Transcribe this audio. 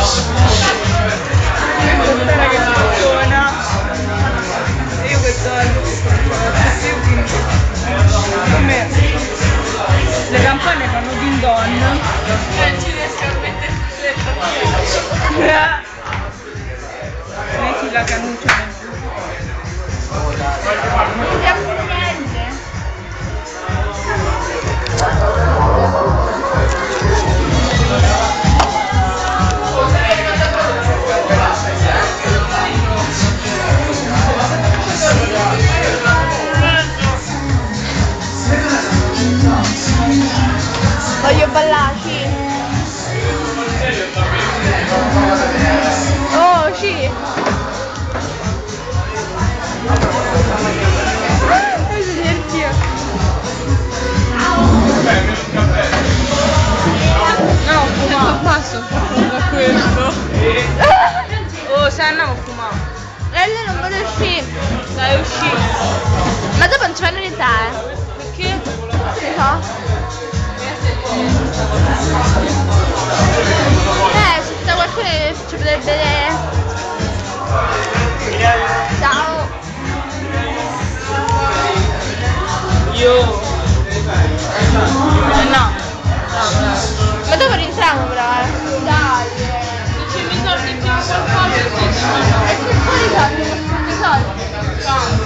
Questa che funziona. E io questo come le campane fanno din don. Non ci riesco a mettere Metti la cannuccia nel blu. non vediamo niente. Voglio ballare. Oh, sì. Questo è anch'io. No, fumato. Passo. Da questo. Oh, se andiamo a fumare. Lei non vuole uscire. Dai, uscì. Ma dopo non ci fanno niente, Perché? Che so? Se sta qualcuno ci potrebbe vedere. Ciao. Io. No. Ma dopo rientriamo però, Dai. Dice mi soldi più qualcosa. E se poi i soldi, i soldi.